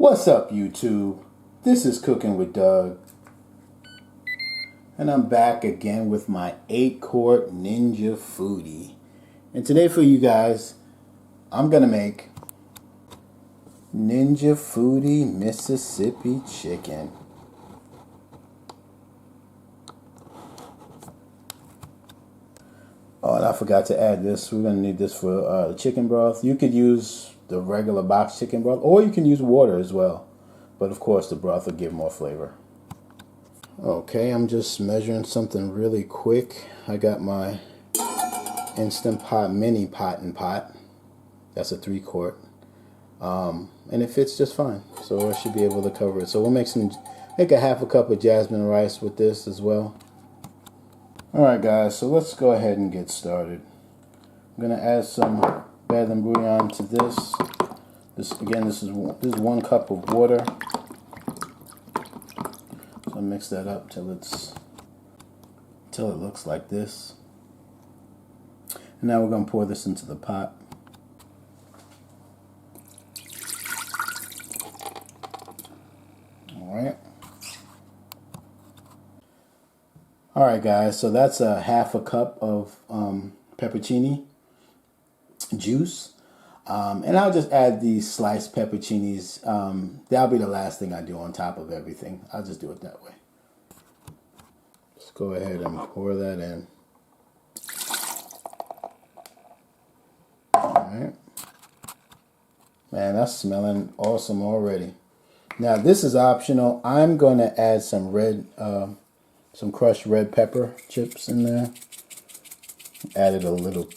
What's up, YouTube? This is Cooking with Doug, and I'm back again with my 8-quart Ninja Foodi. And today for you guys, I'm gonna make Ninja Foodi Mississippi chicken. Oh, and I forgot to add this. We're gonna need this for chicken broth. You could use the regular box chicken broth, or you can use water as well. But of course, the broth will give more flavor. Okay, I'm just measuring something really quick. I got my Instant Pot mini pot and pot. That's a 3-quart, and it fits just fine. So I should be able to cover it. So we'll make a half a cup of jasmine rice with this as well. All right, guys. So let's go ahead and get started. I'm gonna add some bed and bouillon to this. This is 1 cup of water. So mix that up till it looks like this. And now we're gonna pour this into the pot. All right, guys. So that's a half a cup of pepperoncini juice. And I'll just add these sliced pepperoncinis. That'll be the last thing I do on top of everything. I'll just do it that way. Let's go ahead and pour that in. All right. Man, that's smelling awesome already. Now, this is optional. I'm going to add some some crushed red pepper chips in there. Add it a little,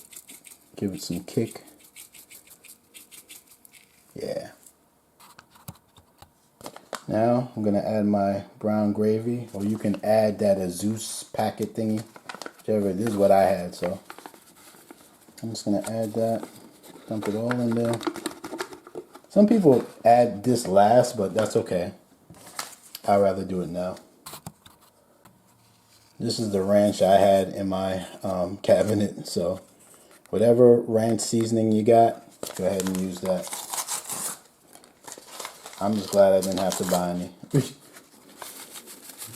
give it some kick. Yeah. Now I'm gonna add my brown gravy, or you can add that Azus packet thingy, whichever it is what I had. So I'm just gonna add that, dump it all in there. Some people add this last, but that's okay. I'd rather do it now. This is the ranch I had in my cabinet, so whatever ranch seasoning you got, go ahead and use that. I'm just glad I didn't have to buy any. Go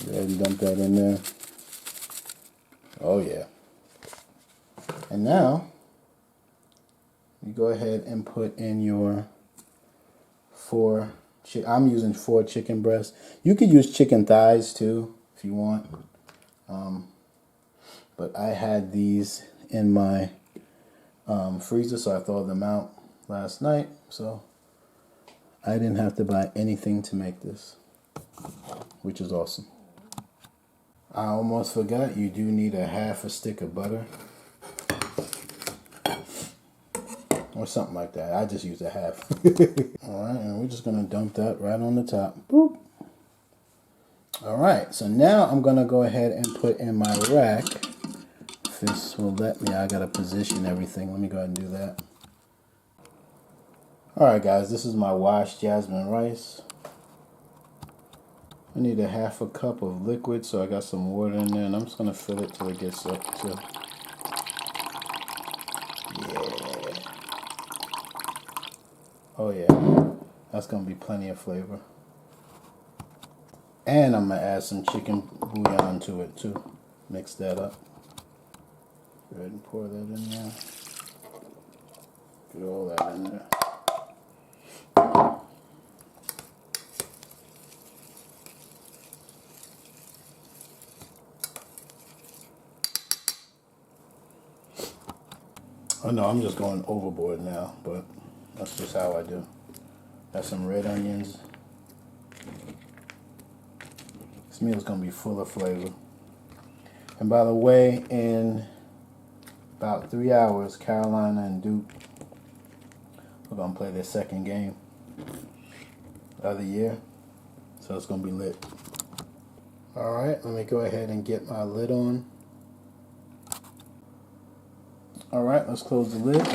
ahead and dump that in there. Oh yeah. And now, you go ahead and put in your I'm using 4 chicken breasts. You could use chicken thighs too, if you want. But I had these in my freezer, so I thawed them out last night. So I didn't have to buy anything to make this, which is awesome. I almost forgot, you do need a half a stick of butter. Or something like that. I just used a half. Alright, and we're just going to dump that right on the top. Boop. Alright, so now I'm going to go ahead and put in my rack. If this will let me, I got to position everything. Let me go ahead and do that. Alright guys, this is my washed jasmine rice. I need a half a cup of liquid, so I got some water in there, and I'm just going to fill it till it gets up to... Yeah. Oh yeah, that's going to be plenty of flavor. And I'm going to add some chicken bouillon to it too. Mix that up. Go ahead and pour that in there. Get all that in there. Oh no, I'm just going overboard now, but that's just how I do. Got some red onions. This meal is going to be full of flavor. And by the way, in about 3 hours, Carolina and Duke are going to play their second game of the year. So it's going to be lit. Alright, let me go ahead and get my lid on. Alright, let's close the lid.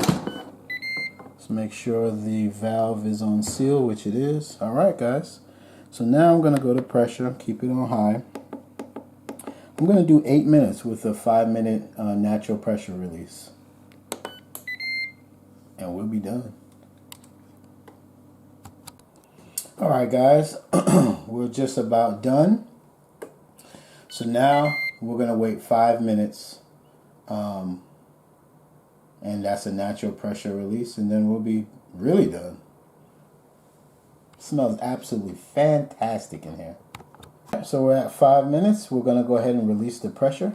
Let's make sure the valve is on seal, which it is. Alright guys, so now I'm going to go to pressure, keep it on high. I'm going to do 8 minutes with a 5-minute natural pressure release. And we'll be done. All right, guys, we're just about done. So now we're gonna wait 5 minutes, and that's a natural pressure release, and then we'll be really done. It smells absolutely fantastic in here. So we're at 5 minutes. We're gonna go ahead and release the pressure.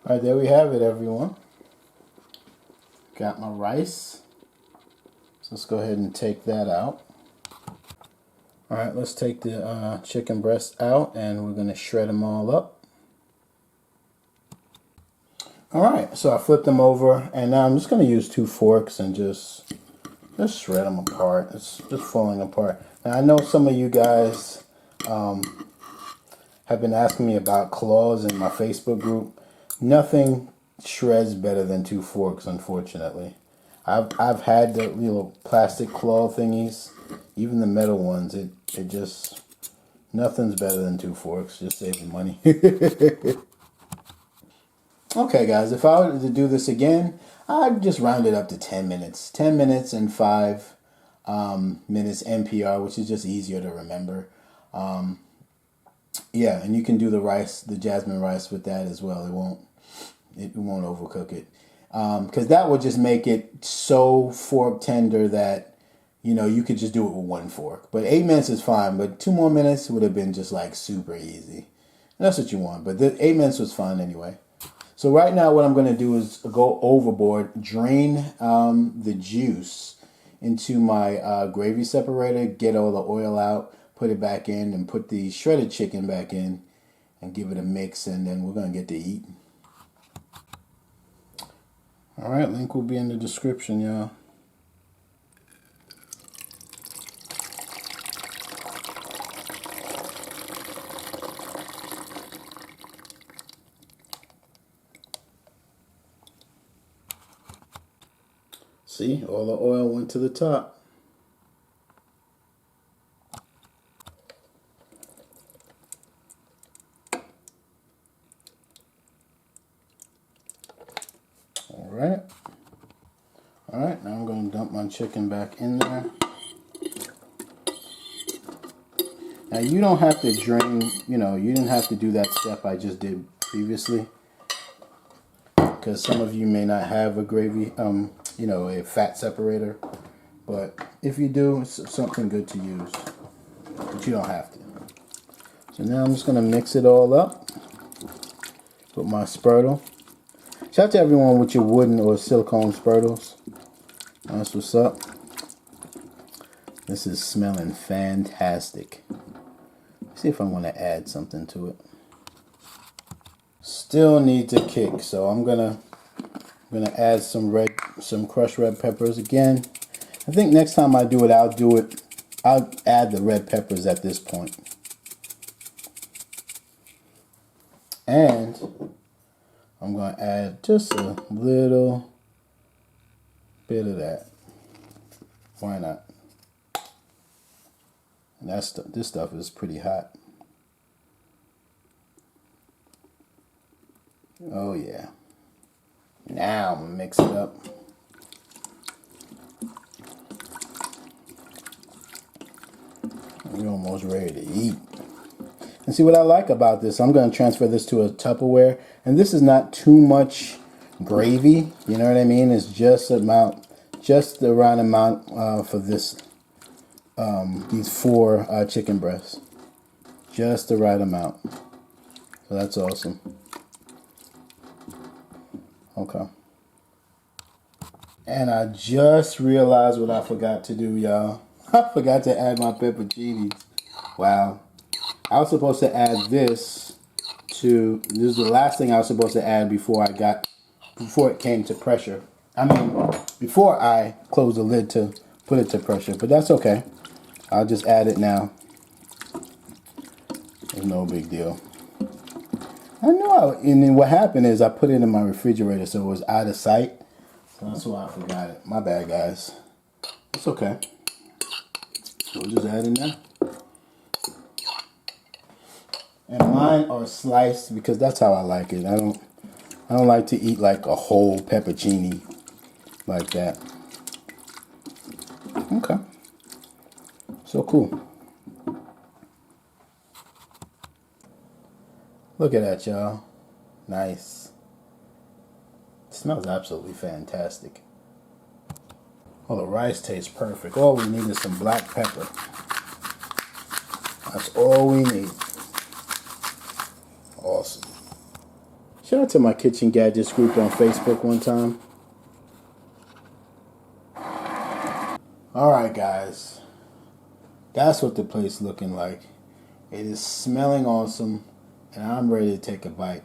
All right, there we have it, everyone. Got my rice. So let's go ahead and take that out. All right, let's take the chicken breasts out, and we're gonna shred them all up. All right, so I flipped them over, and now I'm just gonna use 2 forks and just shred them apart. It's just falling apart. Now I know some of you guys have been asking me about claws in my Facebook group. Nothing shreds better than 2 forks, unfortunately. I've had the little plastic claw thingies, even the metal ones. It just, nothing's better than 2 forks. Just saving money. Okay, guys, if I were to do this again, I'd just round it up to 10 minutes. 10 minutes and 5 minutes NPR, which is just easier to remember. Yeah, and you can do the rice, the jasmine rice with that as well. It won't overcook it. Because that would just make it so fork tender that, you know, you could just do it with 1 fork. But 8 minutes is fine, but 2 more minutes would have been just like super easy. And that's what you want, but the 8 minutes was fine anyway. So right now what I'm going to do is go overboard, drain the juice into my gravy separator, get all the oil out, put it back in, and put the shredded chicken back in and give it a mix, and then we're going to get to eat. All right, link will be in the description, y'all. See, all the oil went to the top. All right. All right, now I'm going to dump my chicken back in there. Now you don't have to drain, you know, you didn't have to do that step I just did previously, because some of you may not have a gravy, you know, a fat separator. But if you do, it's something good to use, but you don't have to. So now I'm just going to mix it all up with my spurtle. Shout out to everyone with your wooden or silicone spurtles. That's what's up. This is smelling fantastic. Let's see if I want to add something to it. Still needs a kick, so I'm gonna add some crushed red peppers again. I think next time I do it, I'll add the red peppers at this point. And I'm going to add just a little bit of that. Why not? And this stuff is pretty hot. Oh yeah. Now I'm going to mix it up. We're almost ready to eat. And see what I like about this, I'm going to transfer this to a Tupperware. And this is not too much gravy, you know what I mean? It's just the right amount for this, these 4 chicken breasts. Just the right amount. So that's awesome. Okay. And I just realized what I forgot to do, y'all. I forgot to add my pepperoncinis. Wow. I was supposed to add this is the last thing I was supposed to add before it came to pressure. I mean, before I closed the lid to put it to pressure, but that's okay. I'll just add it now. It's no big deal. And then what happened is I put it in my refrigerator so it was out of sight. So that's why I forgot it. My bad, guys. It's okay. So we'll just add it now. And mine are sliced because that's how I like it. I don't like to eat like a whole peppercini. like that. Okay. So cool. Look at that, y'all. Nice. It smells absolutely fantastic. Oh, the rice tastes perfect. All we need is some black pepper. That's all we need. Awesome. Shout out to my Kitchen Gadgets group on Facebook one time. Alright guys, that's what the plate's looking like. It is smelling awesome, and I'm ready to take a bite.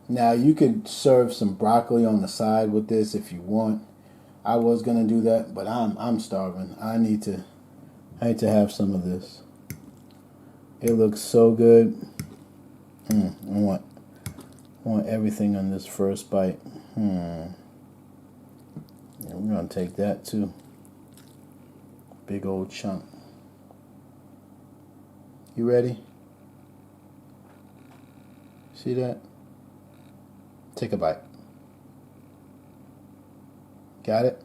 Now you could serve some broccoli on the side with this if you want. I was gonna do that, but I'm starving. I need to have some of this. It looks so good. I want everything on this first bite. Yeah, we're gonna take that too. Big old chunk. You ready? See that? Take a bite. Got it?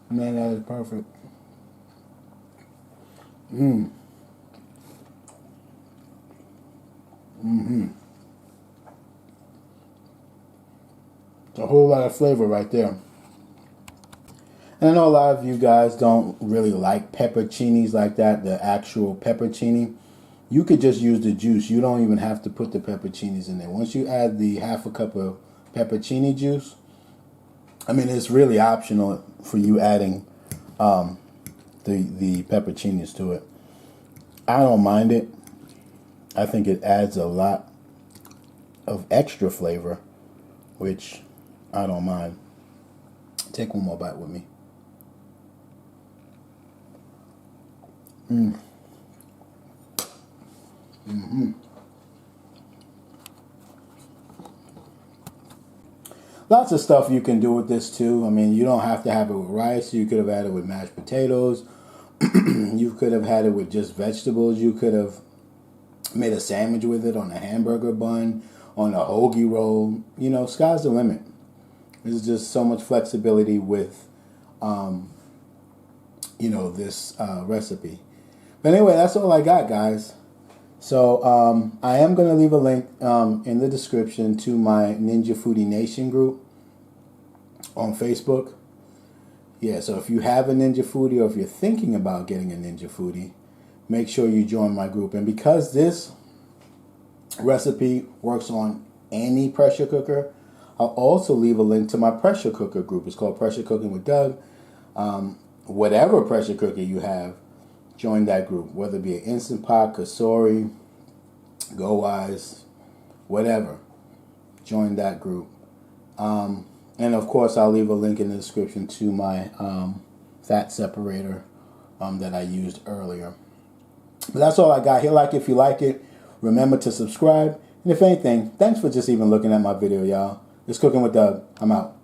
Man, that is perfect. It's a whole lot of flavor right there. And I know a lot of you guys don't really like pepperoncinis like that, the actual pepperoncini. You could just use the juice. You don't even have to put the pepperoncinis in there. Once you add the half a cup of pepperoncini juice, I mean, it's really optional for you adding the pepperoncinis to it. I don't mind it. I think it adds a lot of extra flavor, which I don't mind. Take one more bite with me. Lots of stuff you can do with this too. I mean, you don't have to have it with rice. You could have had it with mashed potatoes. You could have had it with just vegetables. You could have made a sandwich with it on a hamburger bun, on a hoagie roll. You know, sky's the limit. There's just so much flexibility with, this recipe. But anyway, that's all I got, guys. So I am going to leave a link in the description to my Ninja Foodi Nation group on Facebook. Yeah, so if you have a Ninja Foodi, or if you're thinking about getting a Ninja Foodi, make sure you join my group. And because this recipe works on any pressure cooker, I'll also leave a link to my pressure cooker group. It's called Pressure Cooking with Doug. Whatever pressure cooker you have, join that group, whether it be an Instant Pot, Kasori, Go Wise, whatever. Join that group. And of course, I'll leave a link in the description to my fat separator that I used earlier. But that's all I got here. Like if you like it, remember to subscribe. And if anything, thanks for just even looking at my video, y'all. It's Cooking with Doug. I'm out.